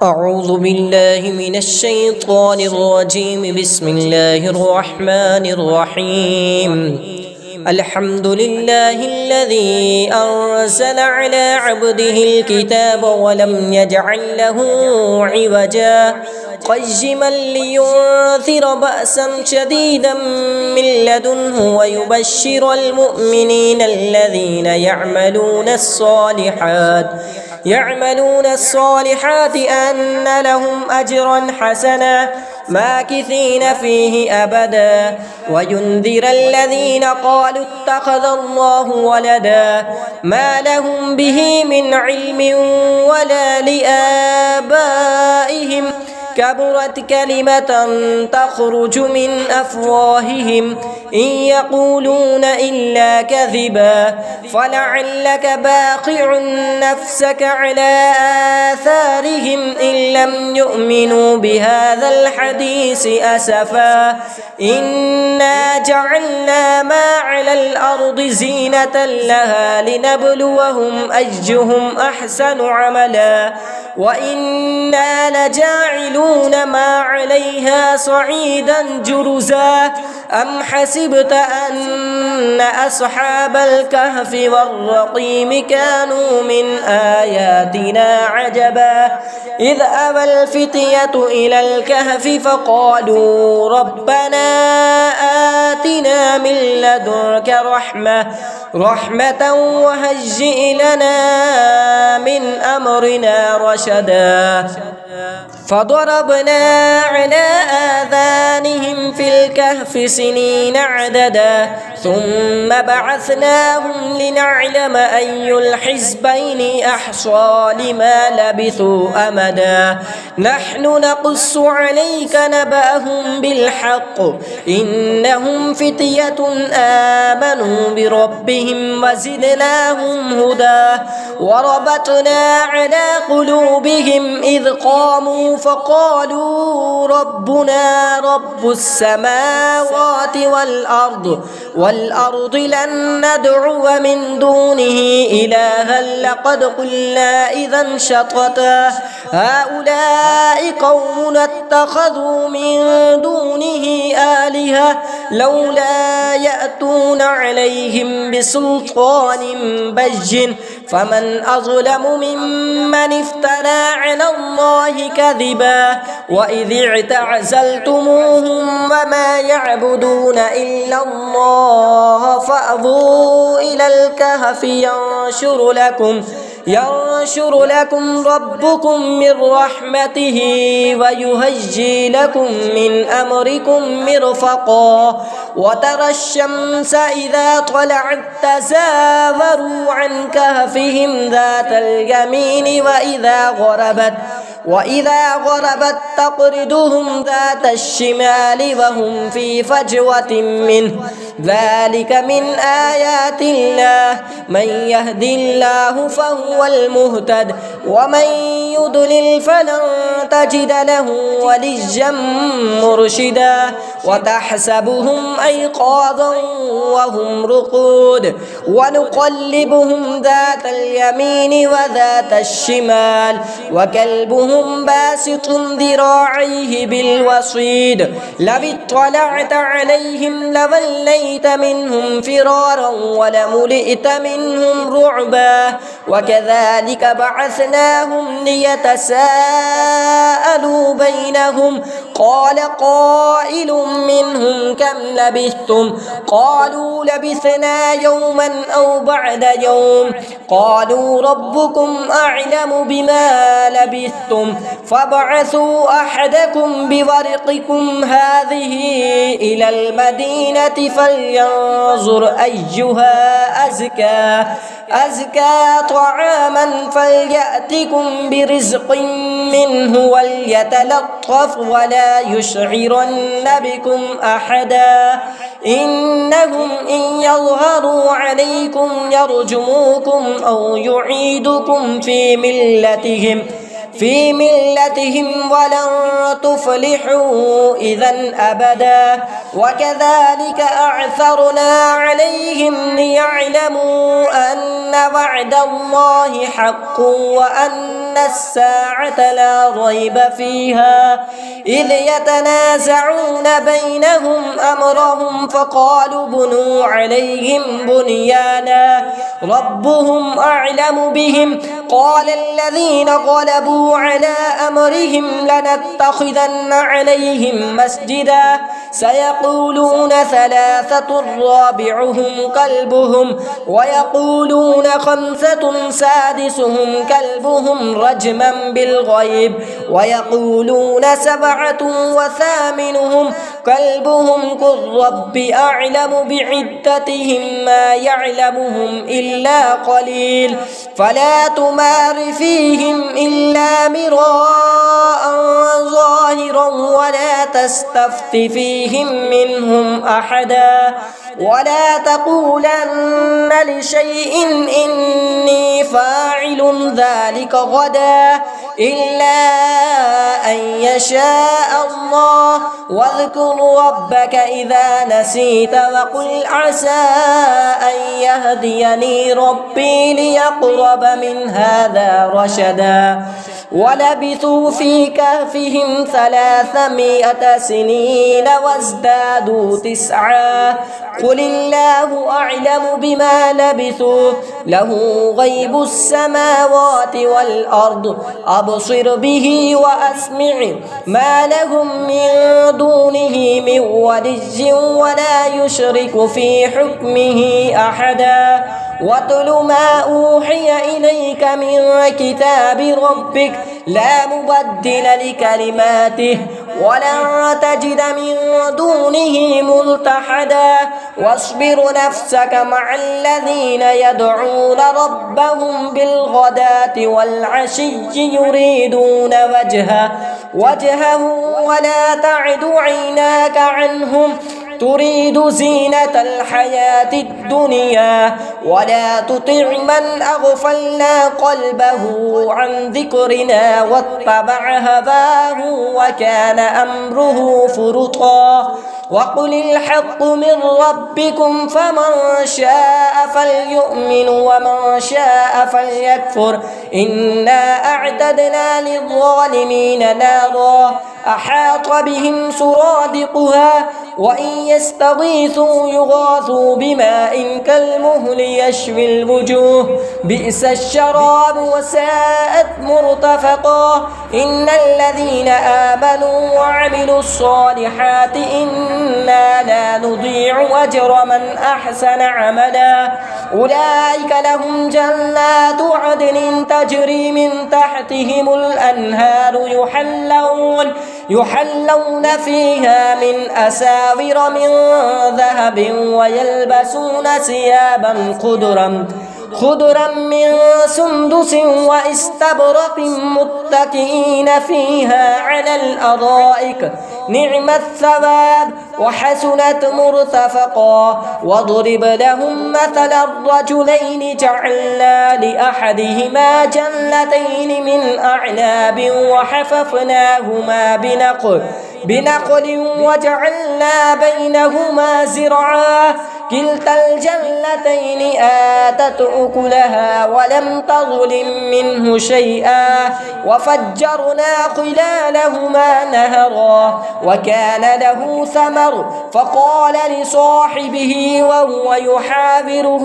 أعوذ بالله من الشيطان الرجيم. بسم الله الرحمن الرحيم. الحمد لله الذي أنزل على عبده الكتاب ولم يجعل له عوجا قيما لينذر بأسا شديدا من لدنه ويبشر المؤمنين الذين يعملون الصالحات أن لهم أجرا حسنا ماكثين فيه أبدا وينذر الذين قالوا اتخذ الله ولدا ما لهم به من علم ولا لآبائهم كبرت كلمة تخرج من أفواههم إن يقولون إلا كذبا فلعلك باخع نفسك على آثارهم إن لم يؤمنوا بهذا الحديث أسفا إنا جعلنا ما على الأرض زينة لها لنبلوهم أيهم أحسن عملا وإنا لجاعلون ما عليها صعيدا جرزا أم حسبت أن أصحاب الكهف والرقيم كانوا من آياتنا عجبا إذ أوى الفتية إلى الكهف فقالوا ربنا آتنا من لدنك رحمة وهيئ لنا من أمرنا رشدا فضربنا على آذانهم في الكهف سنين عددا ثم بعثناهم لنعلم أي الحزبين أحصى لما لبثوا أمدا نحن نقص عليك نبأهم بالحق إنهم فتية آمنوا بربهم وزدناهم هدى وربطنا على قلوبهم إذ قاموا فقالوا ربنا رب السماوات والأرض لن ندعو من دونه إلها لقد قلنا إذا شططا هؤلاء قوم اتخذوا من دونه آلهة لولا يأتون عليهم بسلطان بين فمن أظلم ممن افترى على الله كذبا وإذ اعتزلتموهم وما يعبدون إلا الله فأووا إلى الكهف ينشر لكم ربكم من رحمته ويهيئ لكم من أمركم مرفقا وترى الشمس إذا طلعت تزاوروا عن كهفهم ذات اليمين وإذا غربت تقرضهم ذات الشمال وهم في فجوة منه ذلك من آيات الله من يهد الله فهو المهتد ومن يضلل فلن تجد له وليا مرشدا وتحسبهم أيقاظا وهم رقود ونقلبهم ذات اليمين وذات الشمال وكلبهم باسط ذراعيه بالوصيد لو اطلعت عليهم لوليت منهم فرارا ولملئت منهم رعبا وكذلك بعثناهم ليتساءلوا بينهم قال قائل منهم كم لبثتم قالوا لبثنا يوما أو بعد يوم قالوا ربكم أعلم بما لبثتم فابعثوا أحدكم بورقكم هذه إلى المدينة فلينظر أيها أزكى طعاما فليأتكم برزق منه وليتلطف ولا يشعرن بكم أحدا إنهم إن يظهروا عليكم يرجموكم أو يعيدكم في ملتهم ولن تفلحوا إذا أبدا وكذلك أعثرنا عليهم ليعلموا أن وعد الله حق وأن وأن الساعة لا ريب فيها إذ يتنازعون بينهم أمرهم فقالوا بنوا عليهم بنيانا ربهم أعلم بهم قال الذين غلبوا على أمرهم لنتخذن عليهم مسجدا سيقولون ثلاثة رابعهم كلبهم ويقولون خمسة سادسهم كلبهم رجما بالغيب ويقولون سبعة وثامنهم كلبهم قل رب أعلم بعدتهم ما يعلمهم إلا قليل فلا تمار فيهم إلا مراء ظاهرا ولا تستفت فيهم منهم أحدا ولا تقولن لشيء إني فاعل ذلك غدا إلا أن يشاء الله واذكر ربك إذا نسيت وقل عسى أن يهديني ربي ليقرب من هذا رشدا ولبثوا في كهفهم 300 سنين وازدادوا 9 قل الله أعلم بما لبثوا له غيب السماوات والأرض أبصر به وأسمع ما لهم من دونه من ولي ولا يشرك في حكمه أحدا واتل ما أوحي إليك من كتاب ربك لا مبدل لكلماته ولن تجد من دونه ملتحدا واصبر نفسك مع الذين يدعون ربهم بالغداة والعشي يريدون وجهه ولا تعد عيناك عنهم تريد زينة الحياة الدنيا ولا تطع من أغفلنا قلبه عن ذكرنا واتبع هواه وكان أمره فرطا وقل الحق من ربكم فمن شاء فليؤمن ومن شاء فليكفر إنا أعتدنا للظالمين نارا أحاط بهم سرادقها وإن يستغيثوا يغاثوا بماء كالمهل يشوي الوجوه بئس الشراب وساءت مرتفقا إن الذين آمنوا وعملوا الصالحات إنا لا نضيع أجر من أحسن عملا أولئك لهم جنات عدن تجري من تحتهم الأنهار يحلون فيها من أساور من ذهب ويلبسون ثيابا خضرا من سندس واستبرق متكئين فيها على الأرائك نعم الثواب وحسنت مرتفقا واضرب لهم مثل الرجلين جعلنا لأحدهما جنتين من أعناب وحففناهما بنقل وجعلنا بينهما زرعا كلتا الجنتين آتت أكلها ولم تظلم منه شيئا وفجرنا خلالهما نهرا وكان له ثمر فقال لصاحبه وهو يحاوره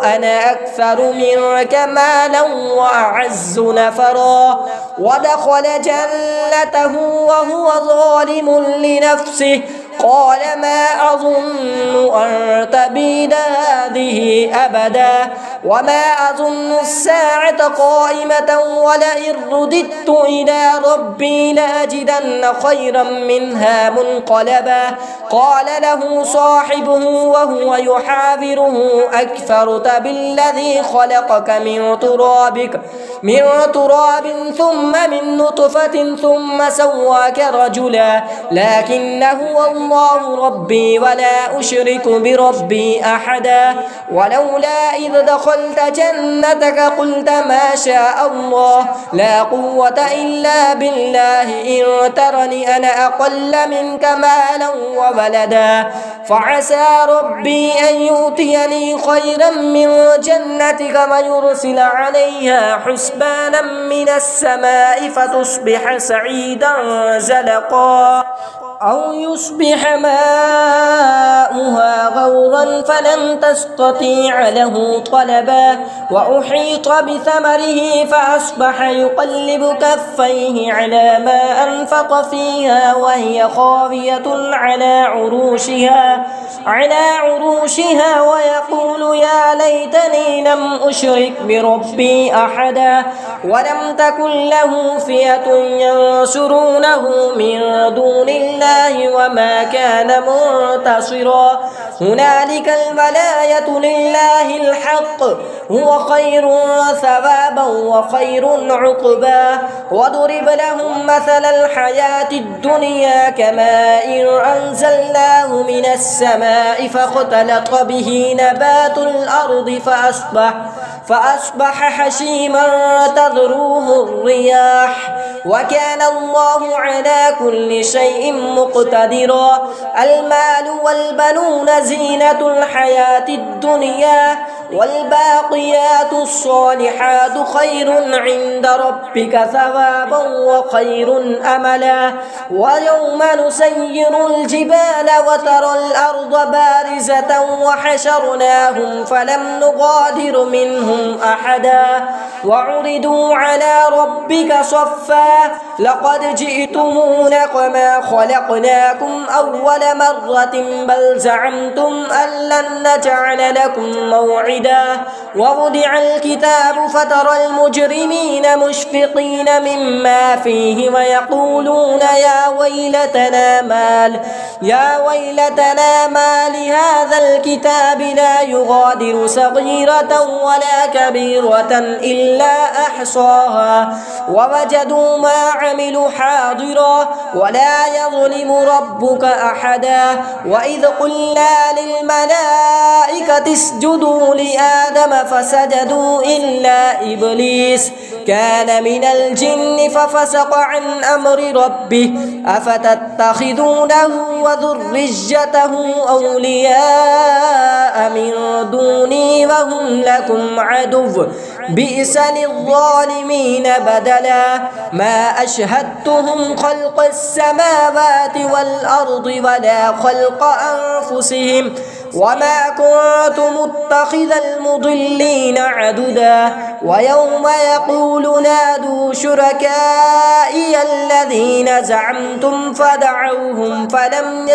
أنا أكثر منك مالا وأعز نفرا ودخل جنته وهو ظالم لنفسه قال ما أظن أن تبيد هذه أبدا وما أظن الساعة قائمة ولئن رددت إلى ربي لأجدن خيرا منها منقلبا قال له صاحبه وهو يحاوره أكفرت بالذي خلقك من تراب ثم من نطفة ثم سواك رجلا لكن هو الله ربي ولا أشرك بربي أحدا ولولا إذ دخل دخلت جنتك قلت ما شاء الله لا قوة إلا بالله إن ترني أنا أقل منك مالا وولدا فعسى ربي أن يؤتيني خيرا من جنتك ويرسل عليها حسبانا من السماء فتصبح سعيدا زلقا أو يصبح ماؤها غورا فلن تستطيع له طلبا وأحيط بثمره فأصبح يقلب كفيه على ما أنفق فيها وهي خاوية على عروشها ويقول يا ليتني لم أشرك بربي أحدا ولم تكن له فئة ينصرونه من دون الله وما كان منتصرا هنالك الولاية لله الحق هو خير ثوابا وخير عقبا وضرب لهم مثل الحياة الدنيا كماء أنزلناه من السماء فاختلط به نبات الأرض فأصبح حشيما تذروه الرياح وكان الله على كل شيء مقتدرا المال والبنون زينة الحياة الدنيا والباقيات الصالحات خير عند ربك ثوابا وخير أملا ويوم نسير الجبال وترى الأرض بارزة وحشرناهم فلم نغادر منهم أحدا وعرضوا على ربك صفا لقد جئتمونا كما خلقناكم أول مرة بل زعمتم أن لن نجعل لكم موعدا ووضع الكتاب فترى المجرمين مشفقين مما فيه ويقولون يا ويلتنا ما لهذا الكتاب لا يغادر صغيرة ولا كبيرة إلا أحصاها ووجدوا ما عملوا حاضرا ولا يظلم ربك أحدا وإذ قلنا للملائكة اسجدوا لآدم فسجدوا إلا إبليس كان من الجن ففسق عن أمر ربه أفتتخذونه وذريته أولياء من دوني وهم لكم عدو بئس للظالمين بدلا ما أشهدتهم خلق السماوات والأرض ولا خلق أنفسهم وما كنت متخذ المضلين عددا ويوم يقول نادوا شركائي الذين زعمتم فدعوهم فلم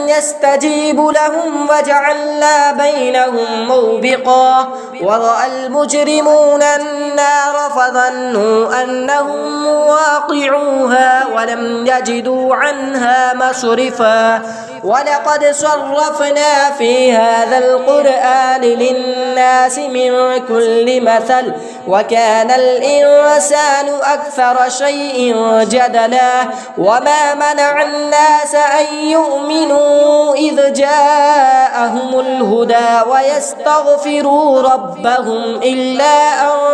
يستجيبوا لهم وجعلنا بينهم موبقا ورأى المجرمون النار فظنوا أنهم واقعوها ولم يجدوا عنها مصرفا ولقد صرفنا في هذا القرآن للناس من كل مثل وكان الإنسان أكثر شيء جدلا وما منع الناس أن يؤمنوا إذ جاءهم الهدى ويستغفروا ربهم إلا أن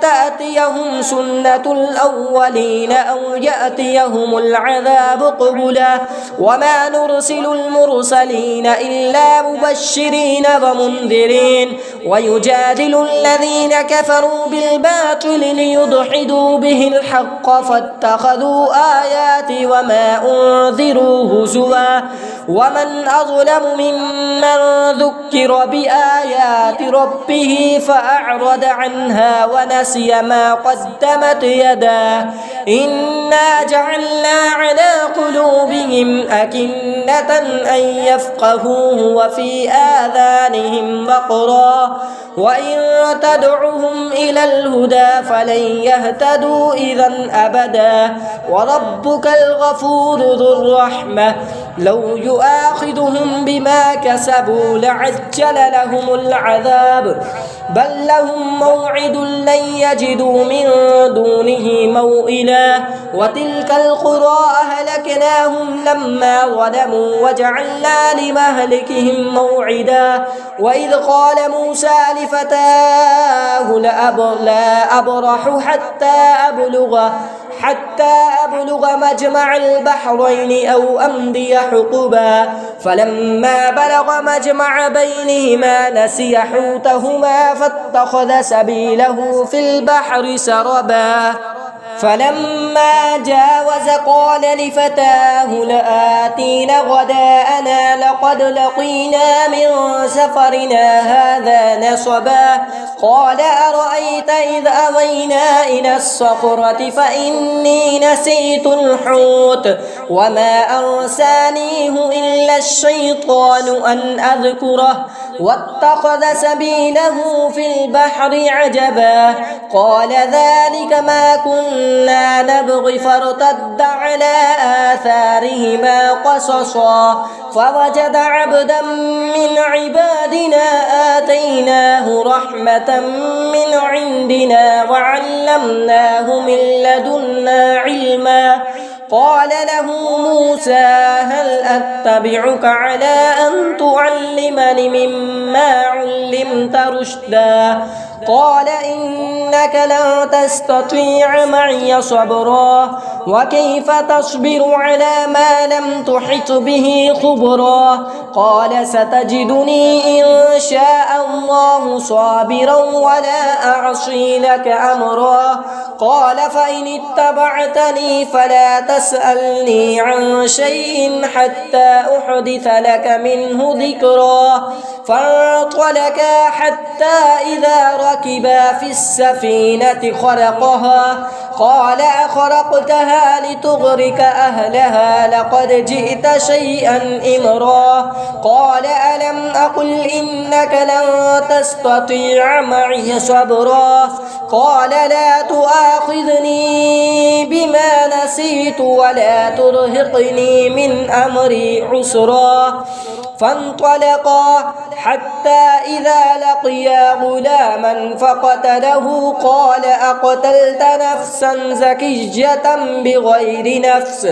تأتيهم سنة الأولين أو يأتيهم العذاب قبلا وما نرسل المرسلين إلا مبشرين ومنذرين ويجادل الذين كفروا بالباطل ليدحضوا به الحق فاتخذوا آياتي وما أنذروا هزوا ومن أظلم ممن ذكر بآيات ربه فأعرض عنها ونسي ما قدمت يداه إنا جعلنا على قلوبهم أكنة أن يفقهوه وفي آذانهم وقرا وإن تدعهم إلى الهدى فلن يهتدوا إذا أبدا وربك الغفور ذو الرحمة لو يؤاخذهم بما كسبوا لعجل لهم العذاب بل لهم موعد لن يجدوا من دونه موئلا وتلك القرى أهلكناهم لما ظلموا وجعلنا لمهلكهم موعدا وإذ قال موسى لفتاه لا أبرح حتى أبلغ مجمع البحرين أو أمضي حقبا فلما بلغ مجمع بينهما نسي حوتهما فاتخذ سبيله في البحر سربا فلما جاوز قال لفتاه لآتين غداءنا لقد لقينا من سفرنا هذا نصبا قال أرأيت إذ أوينا إلى الصخرة فإني نسيت الحوت وما أرسانيه إلا الشيطان أن أذكره واتخذ سبيله في البحر عجبا قال ذلك ما كنا نبغي فارتد على آثارهما قصصا فوجد عبدا من عبادنا آتيناه رحمة من عندنا وعلمناه من لدنا علما قال له موسى هل أتبعك على أن تعلمني مما علمت رشدا قال إنك لن تستطيع معي صبرا وكيف تصبر على ما لم تحط به خبرا قال ستجدني إن شاء الله صابرا ولا أعصي لك أمرا قال فإن اتبعتني فلا تسألني عن شيء حتى أحدث لك منه ذكرا فانطلقا حتى إذا ركبا في السفينة خرقها قال أخرقتها لتغرق أهلها لقد جئت شيئا إمرا قال ألم أقل إنك لن تستطيع معي صبرا قال لا تؤاخذني بما نسيت ولا ترهقني من أمري عسرا فانطلقا حتى إذا لقيا غلاما فقتله قال أقتلت نفسا زكية بغير نفس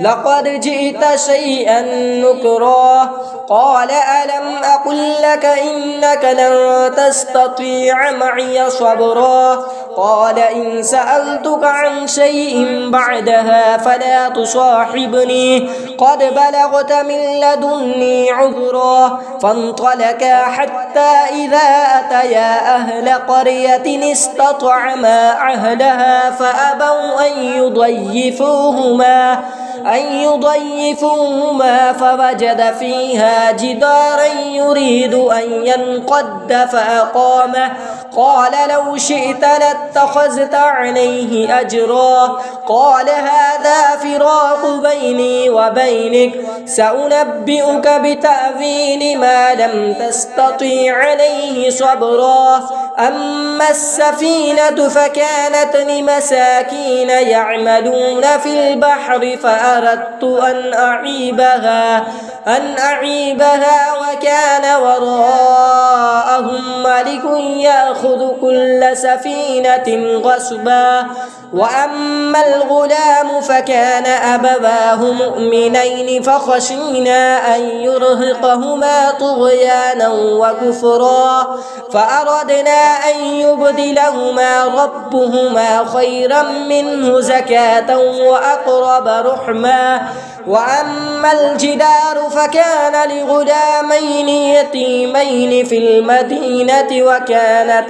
لقد جئت شيئا نكرا قال ألم أقل لك إنك لن تستطيع معي صبرا قال إن سألتك عن شيء بعدها فلا تصاحبني قد بلغت من لدني عذرا فانطلقا حتى إذا أتيا أهل قرية استطعما أهلها فأبوا أن يضيفوهما فوجد فيها جدارا يريد أن ينقض فأقامه قال لو شئت لاتخذت عليه أجرا قال هذا فراق بيني وبينك سأنبئك بتأويل ما لم تستطيع عليه صبرا أما السفينة فكانت لمساكين يعملون في البحر فأردت أن أعيبها وكان وراءهم ملك يأخذ كل سفينة غصبا وأما الغلام فكان أبواه مؤمنين فخشينا أن يرهقهما طغيانا وكفرا فأردنا أن يبدلهما ربهما خيرا منه زكاة وأقرب رحما وأما الجدار فكان لغلامين يتيمين في المدينة وكان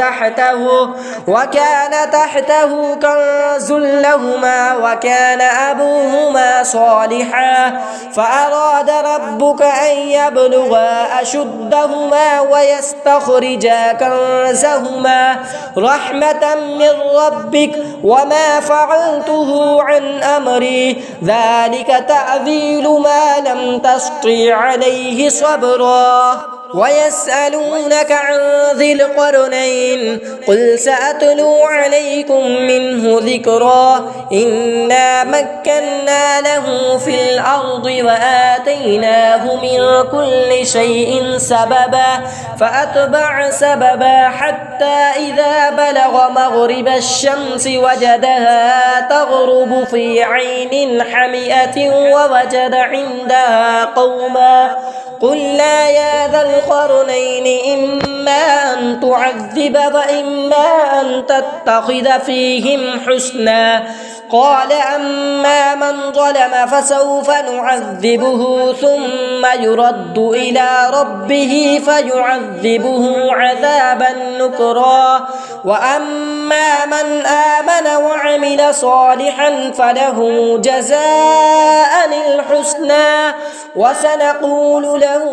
تحته كنز لهما وكان أبوهما صالحا فأراد ربك أن يبلغا أشدهما ويستخرجا كنزهما رحمة من ربك وما فعلته عن أمري ذلك تأويل ما لم تستطع عليه صبرا ويسألونك عن ذي القرنين قل سأتلو عليكم منه ذكرا إنا مكنا له في الأرض وآتيناه من كل شيء سببا فأتبع سببا حتى إذا بلغ مغرب الشمس وجدها تغرب في عين حمئة ووجد عندها قوما قلنا يا ذا القرنين إما أن تعذب وإما أن تتخذ فيهم حسنا قال أما من ظلم فسوف نعذبه ثم يرد إلى ربه فيعذبه عذابا نكرا وأما من آمن وعمل صالحا فله جزاء الحسنى وسنقول له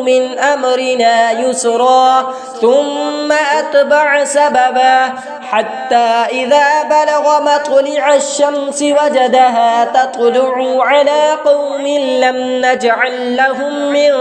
من أمرنا يسرا ثم أتبع سببا حتى إذا بلغ مطلع الشمس وجدها تطلع على قوم لم نجعل لهم من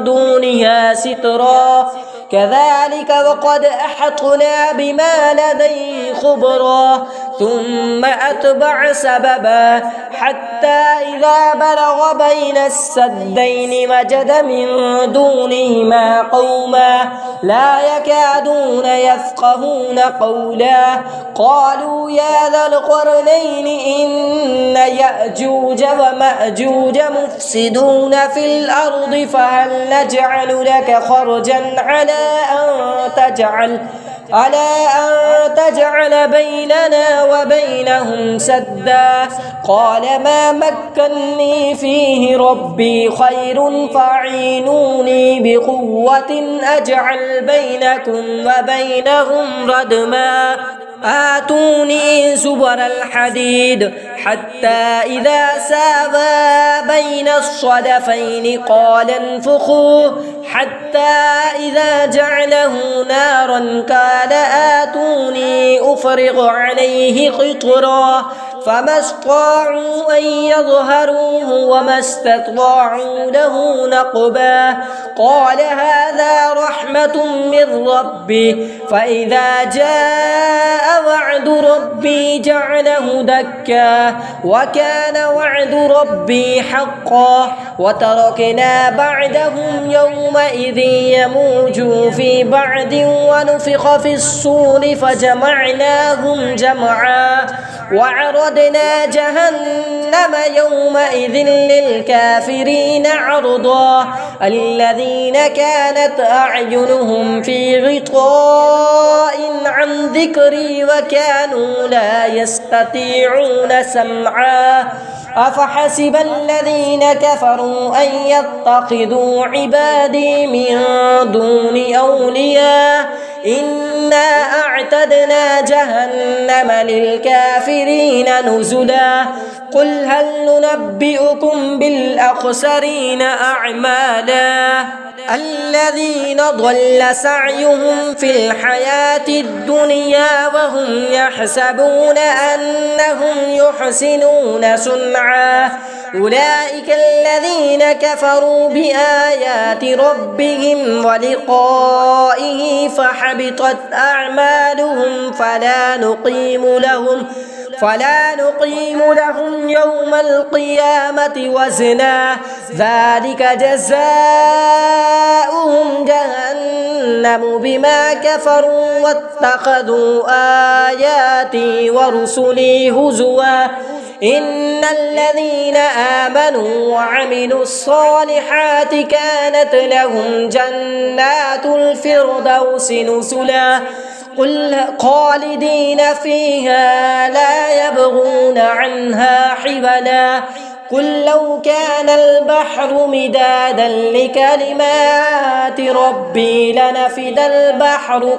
دونها سترا كذلك وقد أحطنا بما لديه خبرا ثم أتبع سببا حتى إذا بلغ بين السدين وجد من دونهما قوما لا يكادون يفقهون قولا قالوا يا ذا القرنين إن يأجوج ومأجوج مفسدون في الأرض فهل نجعل لك خرجا على أن تجعل بيننا وبينهم سدا قال ما مكني فيه ربي خير فاعينوني بقوة أجعل بينكم وبينهم ردما آتوني زبر الحديد حتى إذا ساوى بين الصدفين قال انفخوه حتى إذا جعله نارا قال آتوني أفرغ عليه قطرا فما استطاعوا أن يظهروه وما استطاعوا له نقبا قال هذا رحمة من ربي فإذا جاء وعد ربي جعله دكا وكان وعد ربي حقا وتركنا بعدهم يومئذ يموج في بعد ونفخ في الصور فجمعناهم جمعا وعرضنا جهنم يومئذ للكافرين عرضا الذين كانت أعينهم في غطاء عن ذكري وكانوا لا يستطيعون سمعا أفحسب الذين كفروا أن يتخذوا عبادي من دون أولياء إنا أعتدنا جهنم للكافرين نزلا قل هل ننبئكم بالأخسرين أعمالا الذين ضل سعيهم في الحياة الدنيا وهم يحسبون أنهم يحسنون صنعا أولئك الذين كفروا بآيات ربهم ولقائه فحبطت أعمالهم فلا نقيم لهم يوم القيامة وزنا ذلك جزاؤهم جهنم بما كفروا واتخذوا آياتي ورسلي هزوا إن الذين آمنوا وعملوا الصالحات كانت لهم جنات الفردوس نزلا قل خالدين فيها لا يبغون عنها حولا قل لو كان البحر مدادا لكلمات ربي لنفد البحر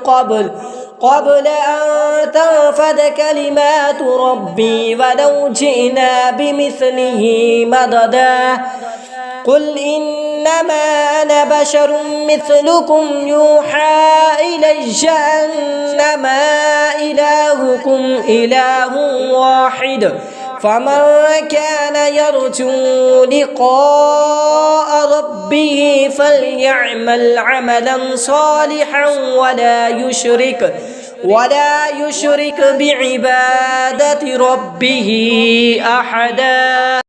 قبل أن تنفد كلمات ربي ولو جئنا بمثله مددا قل إنما أنا بشر مثلكم يوحى إلي أنما إلهكم إله واحد فمن كان يرجو لقاء ربه فليعمل عملا صالحا ولا يشرك بعبادة ربه أحدا.